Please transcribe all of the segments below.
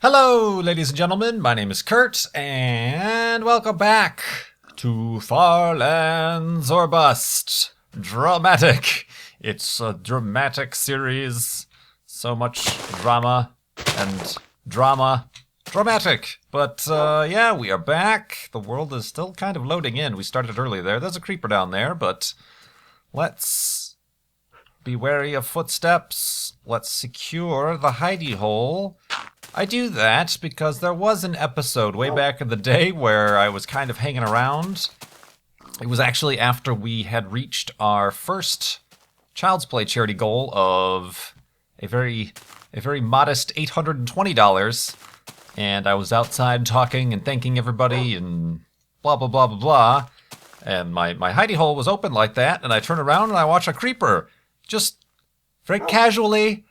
Hello, ladies and gentlemen. My name is Kurt, and welcome back to Far Lands or Bust. Dramatic. It's a dramatic series. So much drama and drama. Dramatic. But, yeah, we are back. The world is still kind of loading in. We started early there. There's a creeper down there, but let's be wary of footsteps. Let's secure the hidey hole. I do that because there was an episode way back in the day where I was kind of hanging around. It was actually after we had reached our first Child's Play charity goal of a very modest $820. And I was outside talking and thanking everybody and blah, blah, blah, blah, blah. And my hidey hole was open like that, and I turn around and I watch a creeper just very casually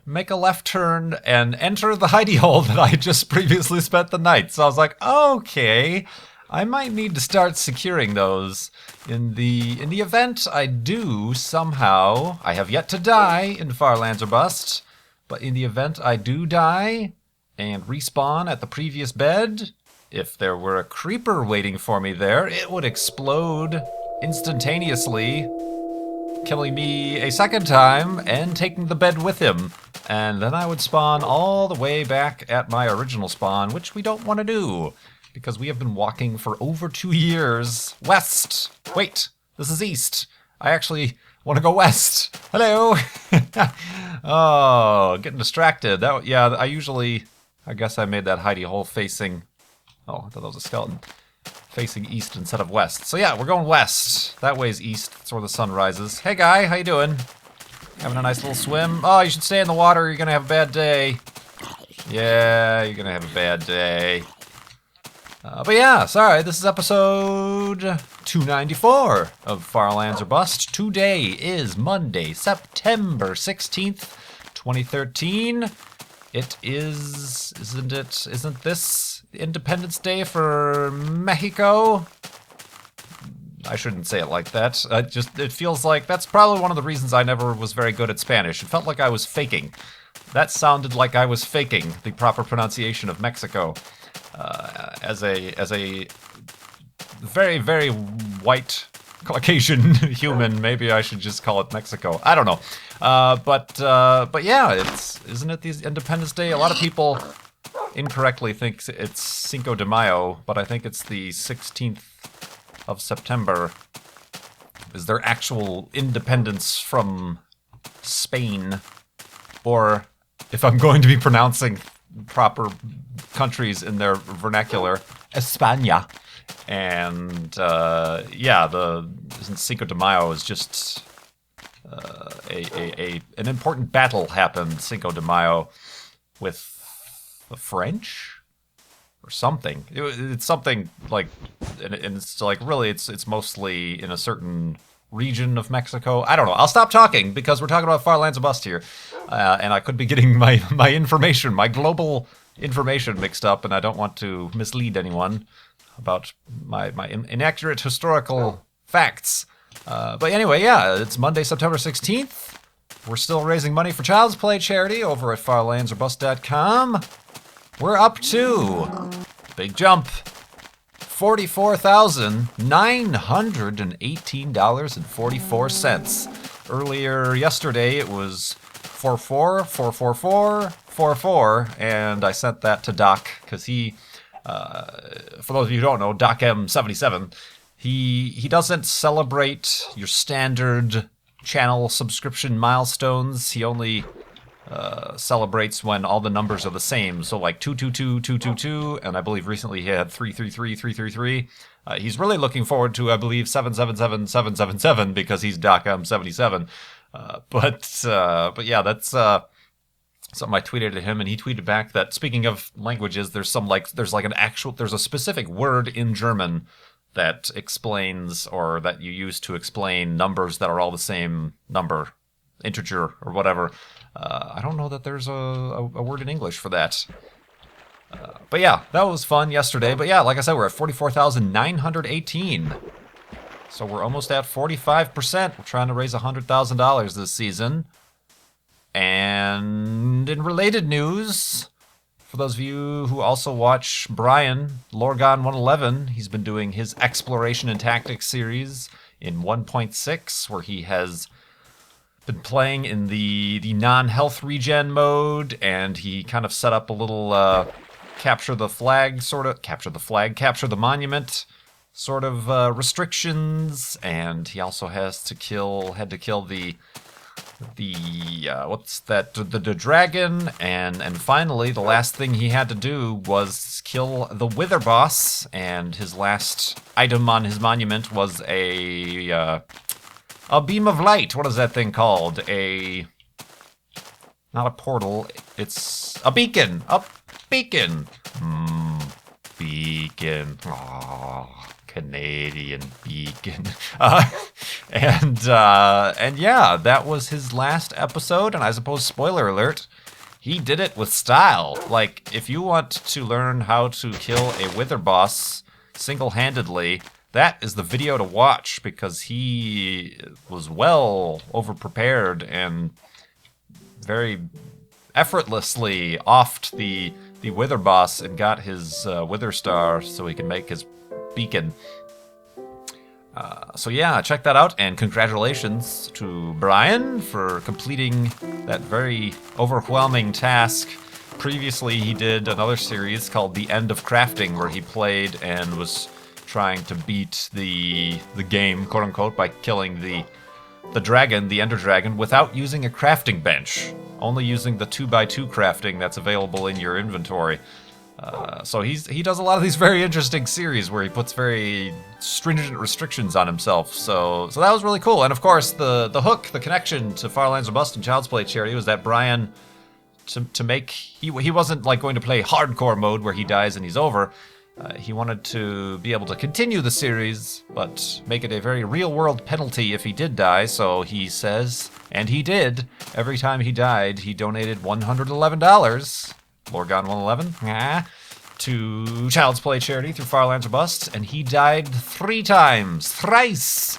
make a left turn and enter the hidey hole that I just previously spent the night. So I was like, okay, I might need to start securing those. In the event I do somehow, I have yet to die in Far Lands or Bust, but in the event I do die and respawn at the previous bed, if there were a creeper waiting for me there, it would explode instantaneously, killing me a second time and taking the bed with him. And then I would spawn all the way back at my original spawn, which we don't want to do, because we have been walking for over 2 years west. Wait, this is east. I actually want to go west. Hello. Oh, getting distracted. I guess I made that hidey hole facing, oh, I thought that was a skeleton, facing east instead of west. So yeah, we're going west. That way's east. That's where the sun rises. Hey guy, how you doing? Having a nice little swim? Oh, you should stay in the water. You're gonna have a bad day. Yeah, you're gonna have a bad day. But yeah, sorry. This is episode 294 of Far Lands or Bust. Today is Monday, September 16th, 2013. It is, isn't this Independence Day for Mexico? I shouldn't say it like that. It feels like that's probably one of the reasons I never was very good at Spanish. It felt like I was faking. That sounded like I was faking the proper pronunciation of Mexico. As a very, very white Caucasian human, maybe I should just call it Mexico. I don't know. But yeah, isn't it the Independence Day? A lot of people incorrectly think it's Cinco de Mayo, but I think it's the 16th of September is their actual independence from Spain. Or, if I'm going to be pronouncing proper countries in their vernacular, España. And yeah, Cinco de Mayo is just an important battle happened Cinco de Mayo with the French or something. It's something like, and it's like really it's mostly in a certain region of Mexico. I don't know. I'll stop talking because we're talking about Far Lands or Bust here, and I could be getting my information, my global information mixed up, and I don't want to mislead anyone about my inaccurate historical facts. But anyway, yeah, it's Monday, September 16th. We're still raising money for Child's Play charity over at farlandsorbust.com. We're up to, big jump, $44,918.44. Earlier yesterday it was 44,444,44, and I sent that to Doc because he, for those of you who don't know, Doc M77, he doesn't celebrate your standard channel subscription milestones. He only celebrates when all the numbers are the same. So like 222, 222, and I believe recently he had 333, 333. He's really looking forward to, I believe, 777, 777 because he's Doc M77. But yeah, that's something I tweeted at him, and he tweeted back that speaking of languages, there's a specific word in German that explains, or that you use to explain numbers that are all the same number, integer or whatever. I don't know that there's a word in English for that. But yeah, that was fun yesterday. But yeah, like I said, we're at 44,918. So we're almost at 45%. We're trying to raise $100,000 this season. And in related news, For those of you who also watch Brian, Lorgon 111, he's been doing his Exploration and Tactics series in 1.6, where he has been playing in the non-health regen mode, and he kind of set up a little capture the monument sort of restrictions, and he also had to kill the dragon, and finally the last thing he had to do was kill the Wither boss, and his last item on his monument was a beam of light. What is that thing called? Not a portal, it's a beacon. Beacon. Beacon. Oh, Canadian beacon. And yeah, that was his last episode, and I suppose, spoiler alert, he did it with style. Like, if you want to learn how to kill a Wither boss single-handedly, that is the video to watch, because he was well over-prepared and very effortlessly offed the Wither boss and got his Wither Star so he can make his beacon. So yeah, check that out, and congratulations to Brian for completing that very overwhelming task. Previously, he did another series called The End of Crafting, where he played and was trying to beat the game, quote unquote, by killing the dragon, the Ender Dragon, without using a crafting bench, only using the 2x2 crafting that's available in your inventory. So he does a lot of these very interesting series where he puts very stringent restrictions on himself. So that was really cool. And of course, the hook, the connection to Firelands or Bust and Child's Play Charity was that Brian, he wasn't like going to play hardcore mode where he dies and he's over. He wanted to be able to continue the series, but make it a very real-world penalty if he did die, so he says, and he did, every time he died, he donated $111, Lorgon 111, to Child's Play Charity through Firelands or Bust, and he died thrice,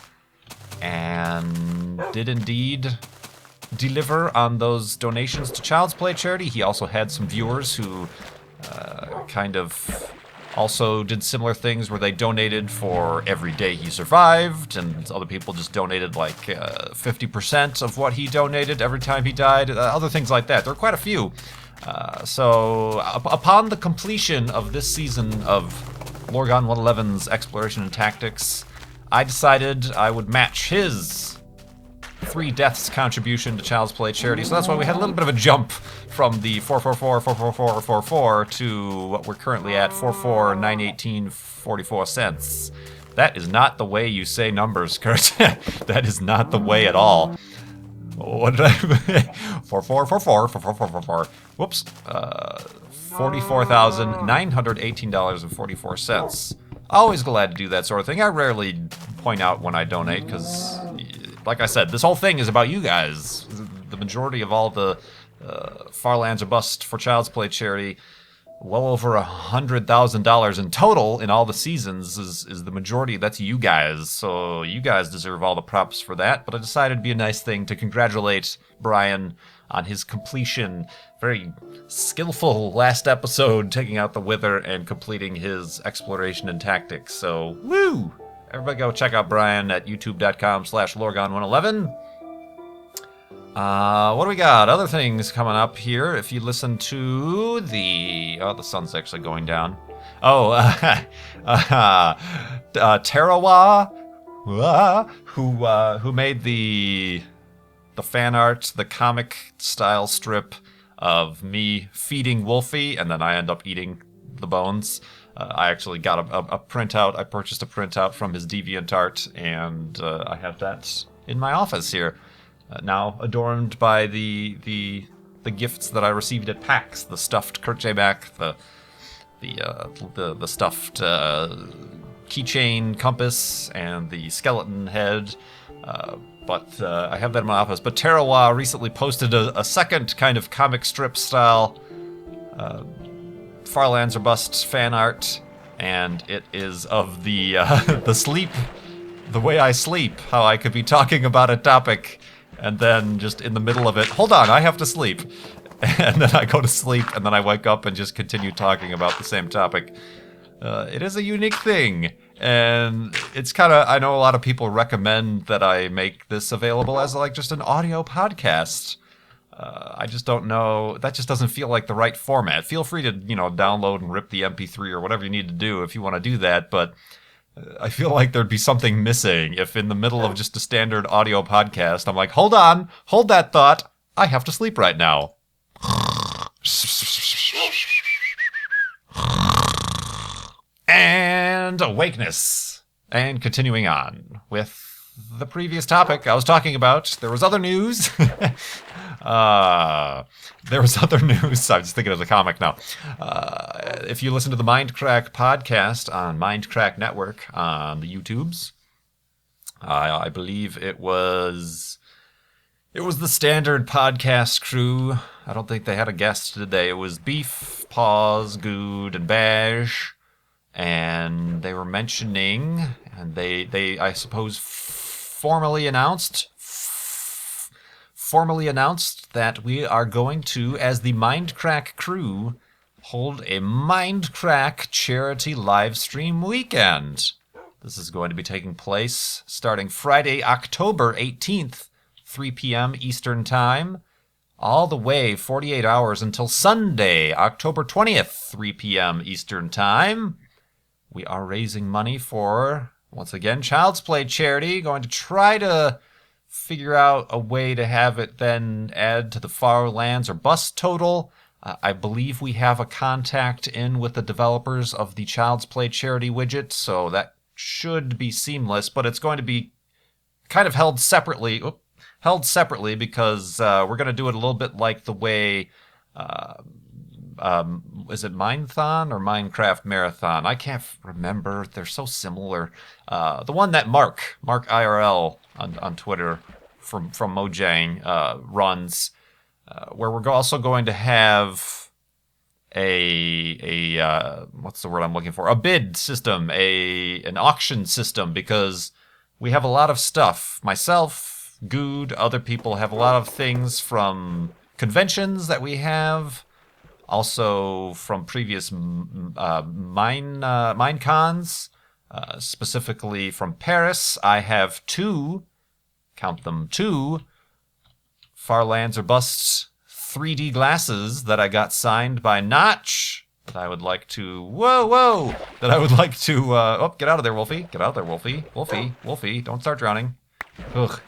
and did indeed deliver on those donations to Child's Play Charity. He also had some viewers who kind of also did similar things where they donated for every day he survived, and other people just donated like 50% of what he donated every time he died, other things like that. There were quite a few. So upon the completion of this season of Lorgon 111's Exploration and Tactics, I decided I would match his 3 deaths contribution to Child's Play Charity. So that's why we had a little bit of a jump from the 444 to what we're currently at, 44918.44 cents. That is not the way you say numbers, Kurt. That is not the way at all. What did I 444. Whoops. $44,918.44. Always glad to do that sort of thing. I rarely point out when I donate because, like I said, this whole thing is about you guys. The majority of all the Firelands or Bust for Child's Play Charity, well over $100,000 in total in all the seasons, is the majority. That's you guys. So you guys deserve all the props for that. But I decided it'd be a nice thing to congratulate Brian on his completion. Very skillful last episode, taking out the Wither and completing his Exploration and Tactics. So, woo! Everybody go check out Brian at youtube.com/Lorgon111. What do we got? Other things coming up here. If you listen to the sun's actually going down. Tarawa, who made the fan art, the comic style strip of me feeding Wolfie, and then I end up eating the bones. I actually got a printout. I purchased a printout from his DeviantArt, and I have that in my office here. Now adorned by the gifts that I received at PAX, the stuffed Kurt J. Mac, the stuffed keychain compass, and the skeleton head. But I have that in my office. But Tarawa recently posted a second kind of comic strip style Firelands or Bust fan art, and it is of the sleep, the way I sleep, how I could be talking about a topic and then just in the middle of it, hold on, I have to sleep. and then I go to sleep, and then I wake up and just continue talking about the same topic. It is a unique thing, and it's kind of, I know a lot of people recommend that I make this available as like just an audio podcast. I just don't know, that just doesn't feel like the right format. Feel free to, download and rip the MP3 or whatever you need to do if you want to do that, but I feel like there'd be something missing if in the middle of just a standard audio podcast, I'm like, hold on, hold that thought, I have to sleep right now. And awakeness. And continuing on with the previous topic I was talking about, there was other news. There was other news. I'm just thinking of the comic now. If you listen to the Mindcrack podcast on Mindcrack Network on the YouTubes, I believe it was the standard podcast crew. I don't think they had a guest today. It was Beef, Paws, Good, and Bash. And they were mentioning, and they I suppose formally announced that we are going to, as the Mindcrack crew, hold a Mindcrack charity live stream weekend. This is going to be taking place starting Friday, October 18th, 3 p.m. Eastern Time, all the way 48 hours until Sunday, October 20th, 3 p.m. Eastern Time. We are raising money for, once again, Child's Play charity. Going to try to figure out a way to have it then add to the Far Lands or Bust total. I believe we have a contact in with the developers of the Child's Play charity widget, so that should be seamless, but it's going to be kind of held separately because we're going to do it a little bit like the way... is it Minethon or Minecraft Marathon? I can't remember. They're so similar. The one that Mark IRL on Twitter from Mojang runs, where we're also going to have a what's the word I'm looking for? A bid system, an auction system, because we have a lot of stuff. Myself, Good, other people have a lot of things from conventions that we have. Also from previous Minecons, specifically from Paris. I have two, count them two, Far Lands or Bust 3D glasses that I got signed by Notch that I would like to, that I would like to, get out of there, Wolfie. Get out of there, Wolfie. Wolfie, don't start drowning. Ugh.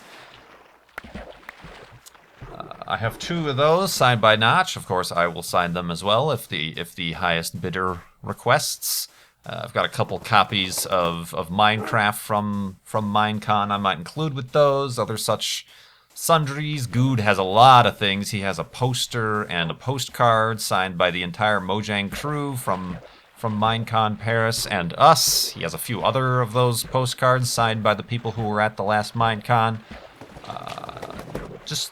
I have two of those signed by Notch. Of course, I will sign them as well if the highest bidder requests. I've got a couple copies of Minecraft from Minecon I might include with those. Other such sundries. Good has a lot of things. He has a poster and a postcard signed by the entire Mojang crew from Minecon Paris and us. He has a few other of those postcards signed by the people who were at the last Minecon. Just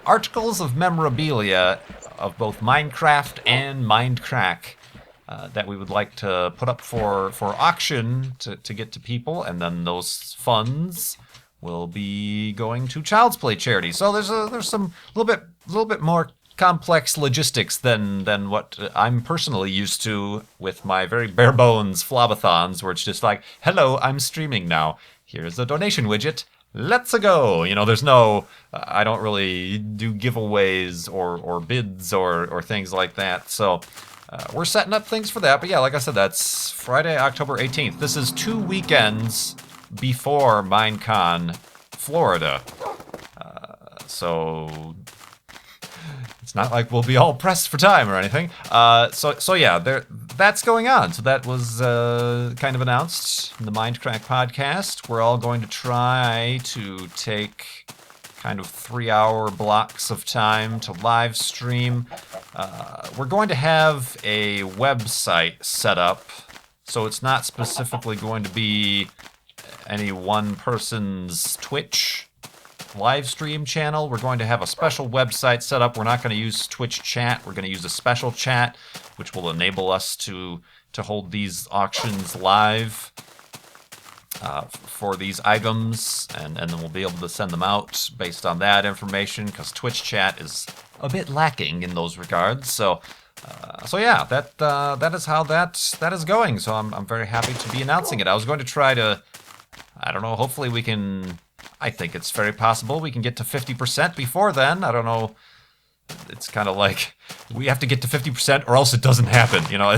articles of memorabilia of both Minecraft and Mindcrack that we would like to put up for auction to get to people, and then those funds will be going to Child's Play charity. So there's some little bit more complex logistics than what I'm personally used to with my very bare bones flobathons, where it's just like, hello, I'm streaming now. Here's a donation widget. Let's go. There's no, I don't really do giveaways or bids or things like that. So we're setting up things for that. But yeah, like I said, that's Friday, October 18th. This is 2 weekends before Minecon Florida. So it's not like we'll be all pressed for time or anything. So yeah, that's going on. So that was kind of announced in the Mindcrack podcast. We're all going to try to take kind of 3-hour blocks of time to live stream. We're going to have a website set up, so it's not specifically going to be any one person's Twitch live stream channel. We're going to have a special website set up. We're not going to use Twitch chat. We're going to use a special chat, which will enable us to hold these auctions live for these items, and then we'll be able to send them out based on that information, because Twitch chat is a bit lacking in those regards. So yeah, that is how that is going. So I'm very happy to be announcing it. I was going to try to, I don't know, hopefully we can, I think it's very possible we can get to 50% before then. I don't know. It's kind of like we have to get to 50% or else it doesn't happen. You know,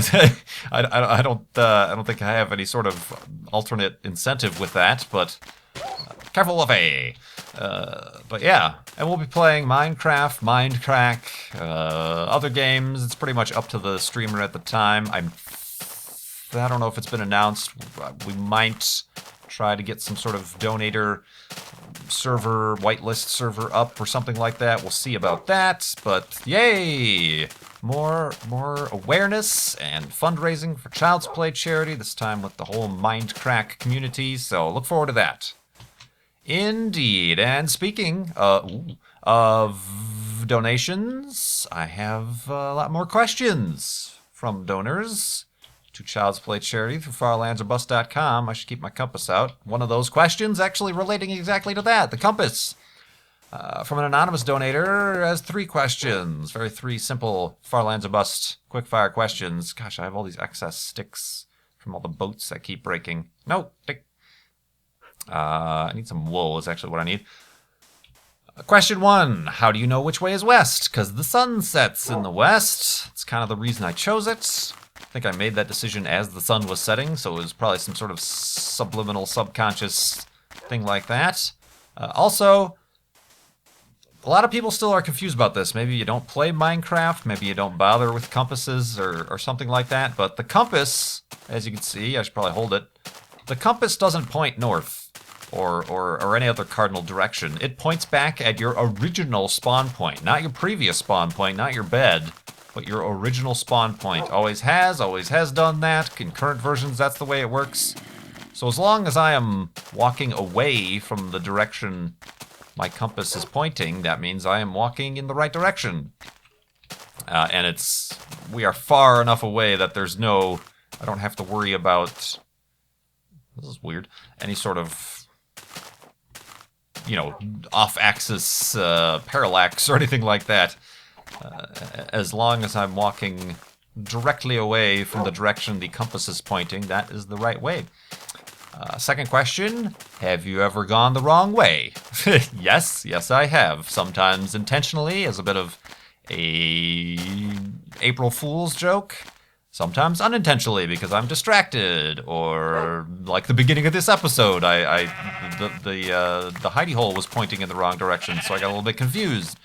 I don't think I have any sort of alternate incentive with that, but careful, Luffy. But yeah, and we'll be playing Minecraft, Mindcrack, other games. It's pretty much up to the streamer at the time. I don't know if it's been announced. We might try to get some sort of donator server, whitelist server up or something like that. We'll see about that. But yay! More awareness and fundraising for Child's Play charity, this time with the whole Mindcrack community. So look forward to that. Indeed. And speaking of donations, I have a lot more questions from donors to Child's Play charity through farlandsorbust.com. I should keep my compass out. One of those questions actually relating exactly to that, the compass. From an anonymous donator has 3 questions. Three simple Farlands or Bust quickfire questions. Gosh, I have all these excess sticks from all the boats I keep breaking. No, stick. I need some wool is actually what I need. Question 1. How do you know which way is west? Because the sun sets in the west. It's kind of the reason I chose it. I think I made that decision as the sun was setting, so it was probably some sort of subliminal, subconscious thing like that. Also, a lot of people still are confused about this. Maybe you don't play Minecraft, maybe you don't bother with compasses or something like that, but the compass, as you can see, I should probably hold it, the compass doesn't point north or any other cardinal direction. It points back at your original spawn point, not your previous spawn point, not your bed, but your original spawn point. Always has done that. In current versions, that's the way it works. So as long as I am walking away from the direction my compass is pointing, that means I am walking in the right direction. And we are far enough away that I don't have to worry about, this is weird, any sort of, off-axis parallax or anything like that. As long as I'm walking directly away from the direction the compass is pointing, that is the right way. Second question, have you ever gone the wrong way? Yes, I have. Sometimes intentionally, as a bit of a April Fool's joke. Sometimes unintentionally, because I'm distracted, or like the beginning of this episode, the hidey hole was pointing in the wrong direction, so I got a little bit confused.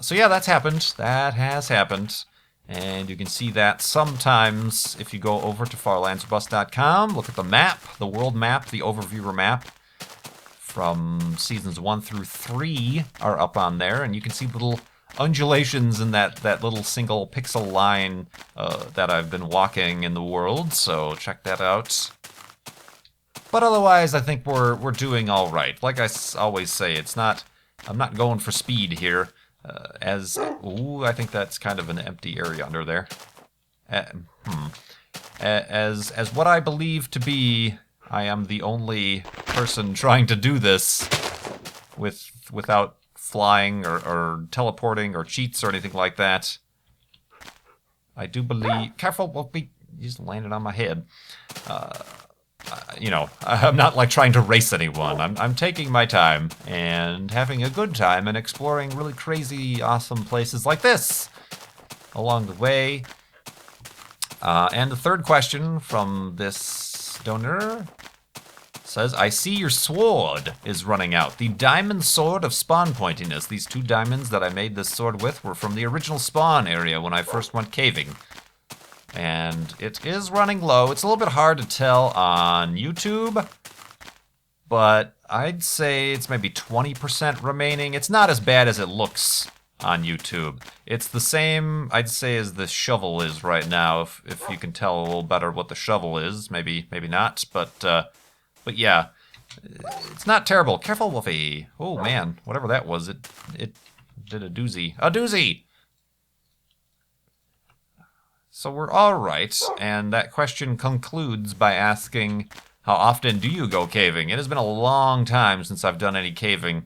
So yeah, that's happened. That has happened. And you can see that sometimes if you go over to farlandsorbust.com, look at the map, the world map, the overviewer map from seasons 1 through 3 are up on there, and you can see little undulations in that little single pixel line that I've been walking in the world, so check that out. But otherwise, I think we're doing all right. Like I always say, I'm not going for speed here. I think that's kind of an empty area under there. As what I believe to be, I am the only person trying to do this without flying or teleporting or cheats or anything like that. I do believe... Careful, you just landed on my head. I'm not like trying to race anyone. I'm taking my time and having a good time and exploring really crazy, awesome places like this along the way. And the third question from this donor says, I see your sword is running out. The diamond sword of spawn pointiness. These 2 diamonds that I made this sword with were from the original spawn area when I first went caving. And it is running low. It's a little bit hard to tell on YouTube, but I'd say it's maybe 20% remaining. It's not as bad as it looks on YouTube. It's the same, I'd say, as the shovel is right now, if you can tell a little better what the shovel is. Maybe not, but yeah, it's not terrible. Careful, Wolfie. Oh, man, whatever that was, it did a doozy. A doozy! So we're all right, and that question concludes by asking, how often do you go caving? It has been a long time since I've done any caving.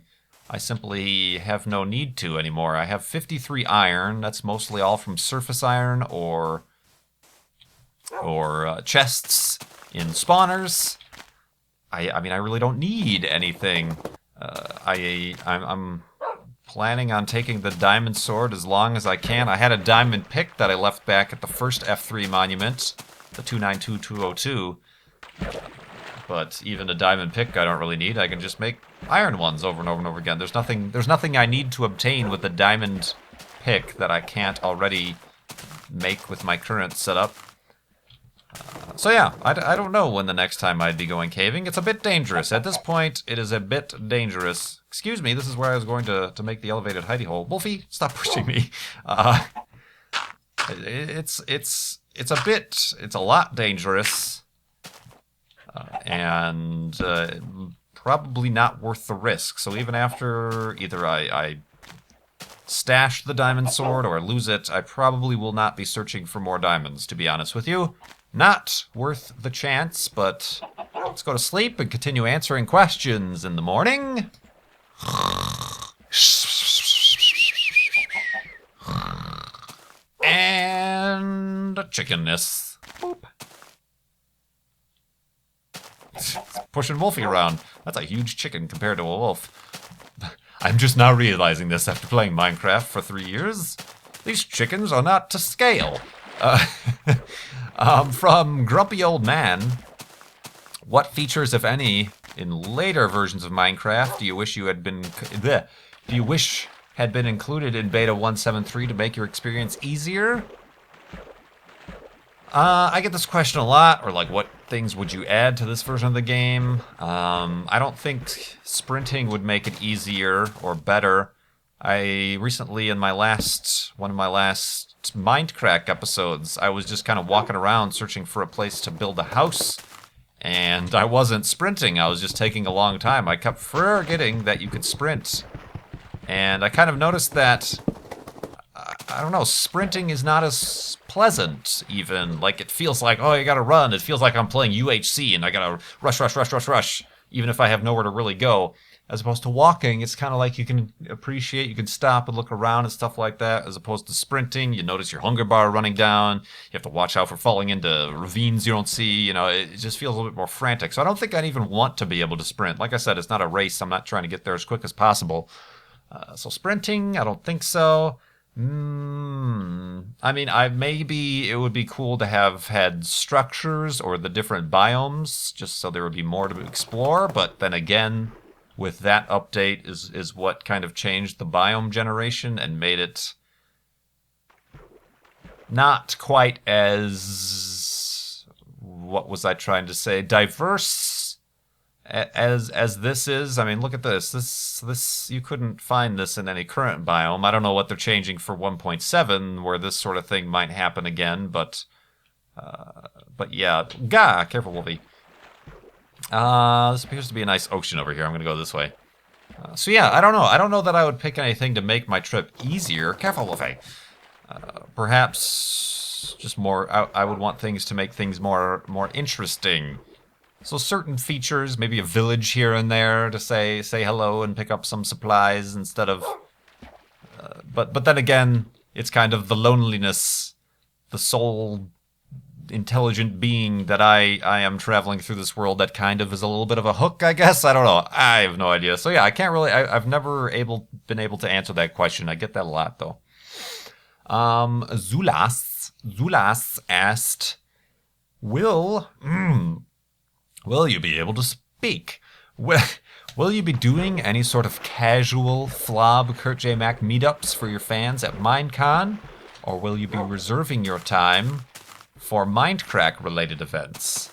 I simply have no need to anymore. I have 53 iron. That's mostly all from surface iron or chests in spawners. I mean, I really don't need anything. I'm planning on taking the diamond sword as long as I can. I had a diamond pick that I left back at the first F3 monument, the 292202. But even a diamond pick I don't really need. I can just make iron ones over and over and over again. There's nothing I need to obtain with the diamond pick that I can't already make with my current setup. So yeah, I don't know when the next time I'd be going caving. It's a bit dangerous. At this point, it is a bit dangerous. Excuse me, this is where I was going to make the elevated hidey hole. Wolfie, stop pushing me. It's a lot dangerous. And probably not worth the risk. So even after either I stash the diamond sword or I lose it, I probably will not be searching for more diamonds, to be honest with you. Not worth the chance, but let's go to sleep and continue answering questions in the morning. And chickenness. Boop. Pushing Wolfie around. That's a huge chicken compared to a wolf. I'm just now realizing this after playing Minecraft for 3 years. These chickens are not to scale. From Grumpy Old Man, what features, if any, in later versions of Minecraft do you wish had been included in Beta 1.7.3 to make your experience easier? I get this question a lot, or like, what things would you add to this version of the game? I don't think sprinting would make it easier or better. I recently, in one of my last Mindcrack episodes, I was just kind of walking around searching for a place to build a house, and I wasn't sprinting. I was just taking a long time. I kept forgetting that you could sprint, and I kind of noticed that, I don't know, sprinting is not as pleasant, even. Like, it feels like, oh, you gotta run. It feels like I'm playing UHC, and I gotta rush, even if I have nowhere to really go. As opposed to walking, it's kind of like you can appreciate, you can stop and look around and stuff like that. As opposed to sprinting, you notice your hunger bar running down. You have to watch out for falling into ravines you don't see. You know, it just feels a little bit more frantic. So I don't think I'd even want to be able to sprint. Like I said, it's not a race. I'm not trying to get there as quick as possible. So sprinting, I don't think so. I mean, maybe it would be cool to have had structures or the different biomes, just so there would be more to explore. But then again, with that update is what kind of changed the biome generation and made it not quite as, what was I trying to say, diverse as this is. I mean, look at this. This you couldn't find this in any current biome. I don't know what they're changing for 1.7 where this sort of thing might happen again, but yeah. Gah, careful, Wolfie. This appears to be a nice ocean over here. I'm gonna go this way. So yeah, I don't know. I don't know that I would pick anything to make my trip easier. Careful, Wolfie. Perhaps just more. I would want things to make things more interesting. So certain features, maybe a village here and there to say hello and pick up some supplies instead of. But then again, it's kind of the loneliness, the soul intelligent being that I am traveling through this world that kind of is a little bit of a hook, I guess. I don't know. I have no idea. So yeah, I can't really. I've never been able to answer that question. I get that a lot though. Zulas asked, Will you be able to speak? Will you be doing any sort of casual Flob Kurt J. Mac meetups for your fans at Minecon? Or will you be reserving your time for Mindcrack-related events?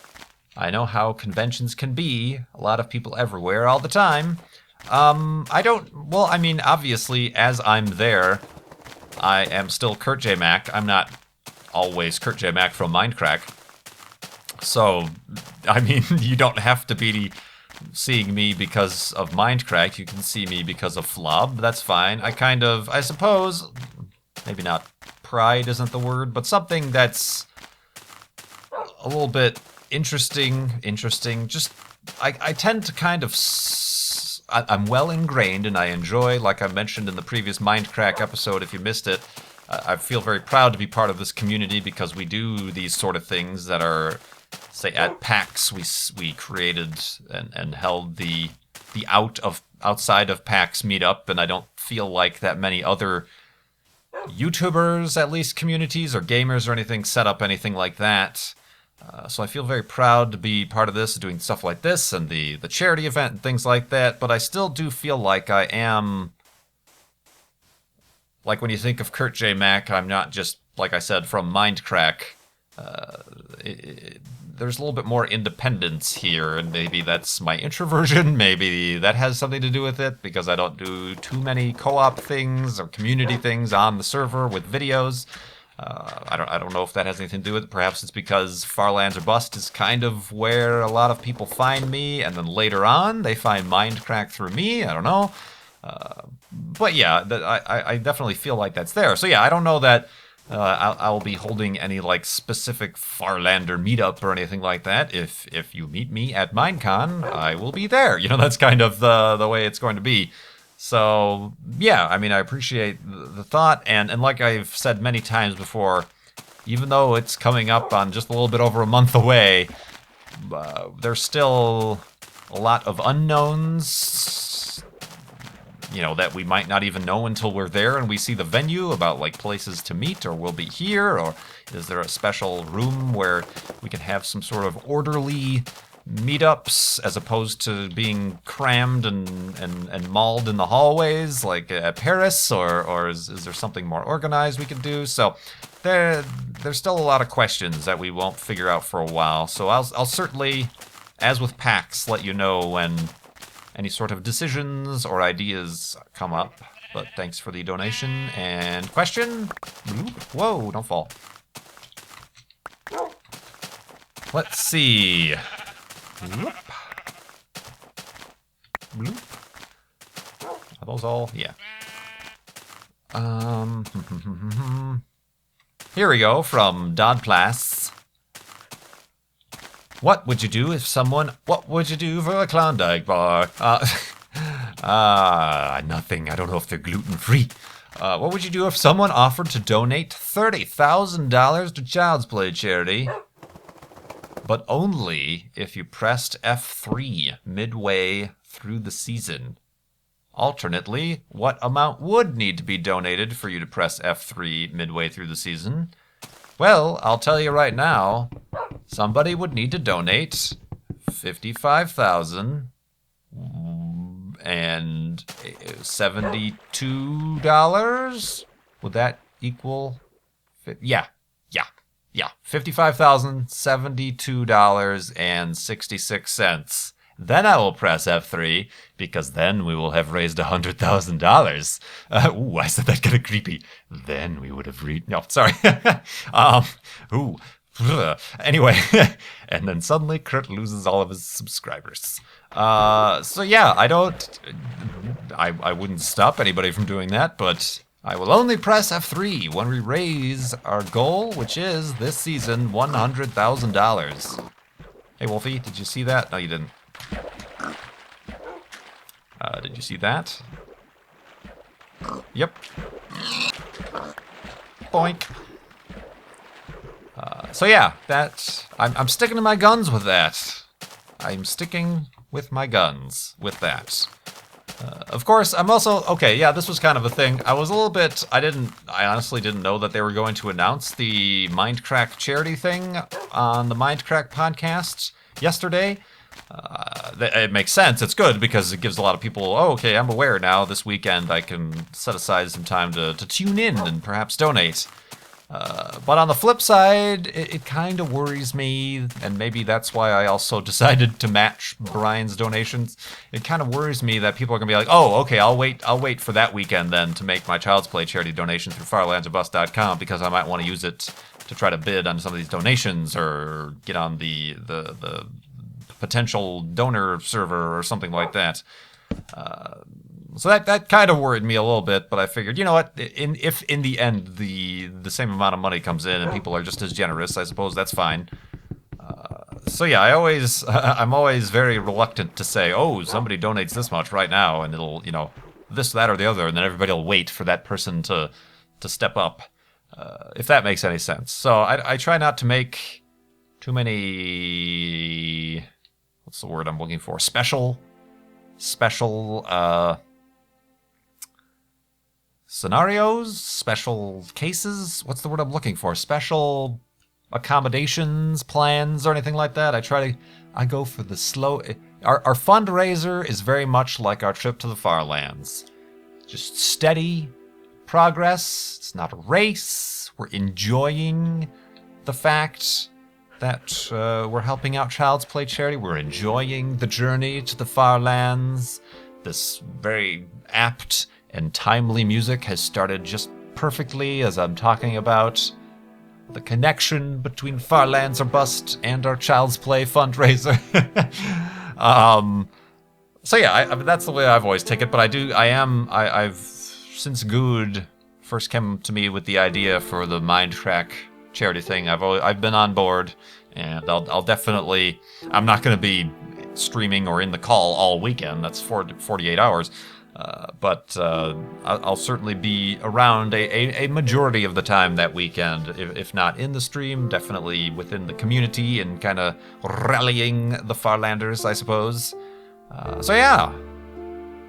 I know how conventions can be. A lot of people everywhere all the time. Obviously, as I'm there, I am still Kurt J. Mac. I'm not always Kurt J. Mac from Mindcrack. So, I mean, you don't have to be seeing me because of Mindcrack. You can see me because of Flob. That's fine. I suppose, maybe not pride isn't the word, but something that's a little bit interesting. Just, I tend to kind of I'm well ingrained, and I enjoy, like I mentioned in the previous Mindcrack episode, if you missed it, I feel very proud to be part of this community because we do these sort of things that are, say, at PAX we created and held the outside of PAX meetup, and I don't feel like that many other YouTubers, at least communities or gamers or anything, set up anything like that. So I feel very proud to be part of this, doing stuff like this and the charity event and things like that. But I still do feel like I am, like when you think of Kurt J. Mack, I'm not just, like I said, from Mindcrack. There's a little bit more independence here, and maybe that's my introversion. Maybe that has something to do with it, because I don't do too many co-op things or community things on the server with videos. I don't know if that has anything to do with it. Perhaps it's because Far Lands or Bust is kind of where a lot of people find me, and then later on they find Mindcrack through me. I don't know. But yeah, I definitely feel like that's there. So yeah, I don't know that I'll be holding any like specific Farlander meetup or anything like that. If you meet me at Minecon, I will be there. You know, that's kind of the way it's going to be. So yeah, I mean, I appreciate the thought, and like I've said many times before, even though it's coming up on just a little bit over a month away, there's still a lot of unknowns, you know, that we might not even know until we're there and we see the venue, about like places to meet, or we'll be here, or is there a special room where we can have some sort of orderly meetups as opposed to being crammed and mauled in the hallways like at Paris, or is there something more organized we could do? So there's still a lot of questions that we won't figure out for a while. So I'll certainly, as with PAX, let you know when any sort of decisions or ideas come up. But thanks for the donation and question. Whoa, don't fall. Let's see. Bloop. Bloop. Are those all? Yeah. Here we go from Dodplas. What would you do if someone... What would you do for a Klondike bar? Nothing. I don't know if they're gluten-free. What would you do if someone offered to donate $30,000 to Child's Play charity? But only if you pressed F3 midway through the season. Alternately, what amount would need to be donated for you to press F3 midway through the season? Well, I'll tell you right now, somebody would need to donate $55,072. Would that equal... Yeah. $55,072.66. Then I will press F3, because then we will have raised $100,000. Ooh, I said that kind of creepy. Then we would have no, sorry. Anyway, and then suddenly Kurt loses all of his subscribers. So yeah, I wouldn't stop anybody from doing that, but I will only press F3 when we raise our goal, which is, this season, $100,000. Hey, Wolfie, did you see that? No, you didn't. Did you see that? Yep. Boink. So yeah, I'm sticking to my guns with that. I'm sticking with my guns with that. Of course, I'm also... Okay, yeah, this was kind of a thing. I was a little bit... I honestly didn't know that they were going to announce the Mindcrack charity thing on the Mindcrack podcast yesterday. It makes sense. It's good, because it gives a lot of people, oh, okay, I'm aware now. This weekend I can set aside some time to tune in and perhaps donate. But on the flip side, it kind of worries me, and maybe that's why I also decided to match Brian's donations. It kind of worries me that people are going to be like, oh, okay, I'll wait for that weekend then to make my Child's Play charity donation through farlandsorbust.com, because I might want to use it to try to bid on some of these donations or get on the potential donor server or something like that. So that kind of worried me a little bit, but I figured, you know what, if in the end the same amount of money comes in and people are just as generous, I suppose that's fine. So yeah, I'm always very reluctant to say, oh, somebody donates this much right now, and it'll, this, that, or the other, and then everybody will wait for that person to step up, if that makes any sense. So I try not to make too many, what's the word I'm looking for? Special scenarios, special cases. What's the word I'm looking for? Special accommodations, plans, or anything like that. I go for the slow. Our fundraiser is very much like our trip to the far lands. Just steady progress. It's not a race. We're enjoying the fact that we're helping out Child's Play charity. We're enjoying the journey to the far lands. This very apt and timely music has started just perfectly as I'm talking about the connection between Farlands or Bust and our Child's Play fundraiser. So yeah, I mean, that's the way I've always taken it. But I've since Good first came to me with the idea for the Mind Track charity thing. I've been on board, and I'll definitely. I'm not going to be streaming or in the call all weekend. That's 48 hours. But I'll certainly be around a majority of the time that weekend, if not in the stream, definitely within the community and kind of rallying the Farlanders, I suppose. So yeah,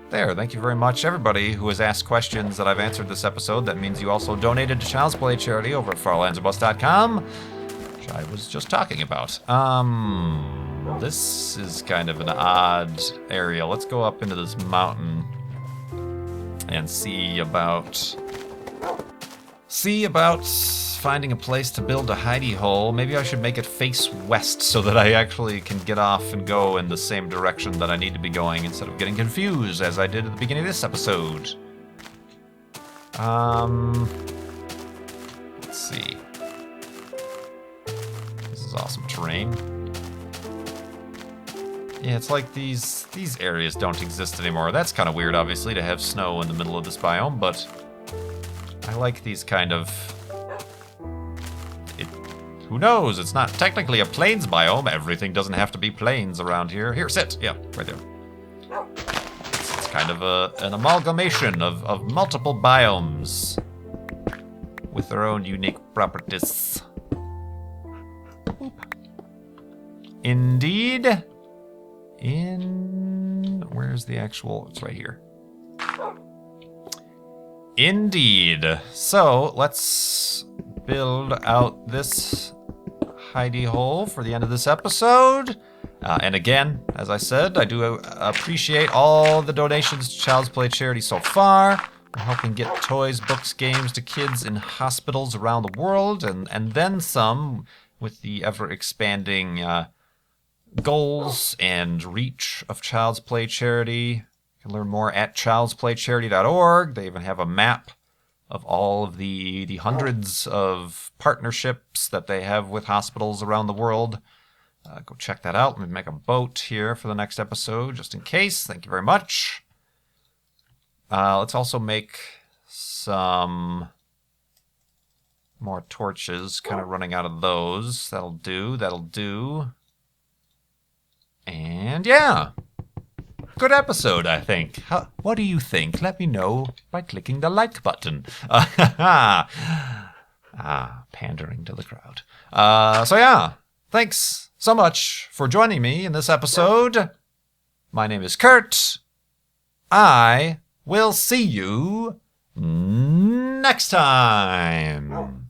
there. Thank you very much, everybody who has asked questions that I've answered this episode. That means you also donated to Child's Play charity over at farlandsorbust.com, which I was just talking about. This is kind of an odd area. Let's go up into this mountain and see about finding a place to build a hidey hole. Maybe I should make it face west so that I actually can get off and go in the same direction that I need to be going instead of getting confused as I did at the beginning of this episode. Let's see. This is awesome terrain. Yeah, it's like these areas don't exist anymore. That's kind of weird, obviously, to have snow in the middle of this biome, but I like these kind of... Who knows? It's not technically a plains biome. Everything doesn't have to be plains around here. Here, sit. Yeah, right there. It's kind of an amalgamation of multiple biomes with their own unique properties. Boop. Indeed. Where's the actual... It's right here. Indeed. So, let's build out this hidey hole for the end of this episode. And again, as I said, I do appreciate all the donations to Child's Play charity so far. We're helping get toys, books, games to kids in hospitals around the world, and then some with the ever-expanding... goals and reach of Child's Play charity. You can learn more at childsplaycharity.org. They even have a map of all of the hundreds of partnerships that they have with hospitals around the world. Go check that out. Let me make a boat here for the next episode, just in case. Thank you very much. Let's also make some more torches, kind of running out of those. That'll do. And yeah, good episode, I think. What do you think? Let me know by clicking the like button. Pandering to the crowd. So yeah, thanks so much for joining me in this episode. My name is Kurt. I will see you next time.